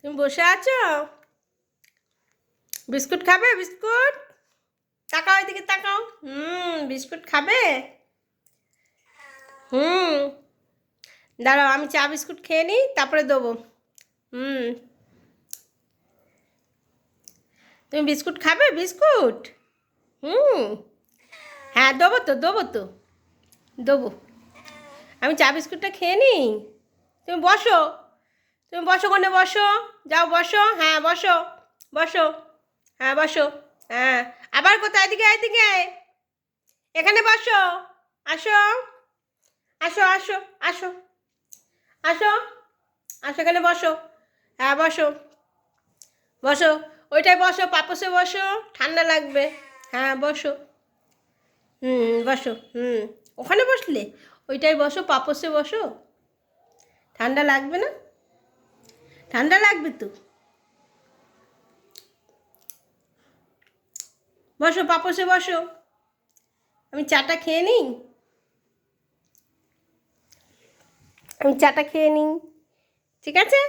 তুমি বসে আছো? বিস্কুট খাবে? বিস্কুট তাকাও, এদিকে তাকাও। বিস্কুট খাবে? হুম দাঁড়াও, আমি চা বিস্কুট খেয়ে নিই, তারপরে দেবো। হুম তুমি বিস্কুট খাবে? বিস্কুট হুম হ্যাঁ, দেবো তো দেবো। আমি চা বিস্কুটটা খেয়ে নিই। তুমি বসো, তুমি বসো, কোনে বসো। যাও বসো, হ্যাঁ বসো, বসো, হ্যাঁ বসো। হ্যাঁ, আবার কোথায়? এদিকে এদিকে আয়। এখানে বসো। আসো, আসো, আসো, আসো, আসো, আসো, এখানে বসো। হ্যাঁ বসো, বসো, ওইটাই বসো, পাপোসে বসো, ঠান্ডা লাগবে। হ্যাঁ বসো। বসো। ওখানে বসলে? ওইটাই বসো, পাপোসে বসো, ঠান্ডা লাগবে না? ঠান্ডা লাগবে তো। বসো, পাপোসে বসো। আমি চাটা খেয়ে নিই, আমি চাটা খেয়ে নিই, ঠিক আছে?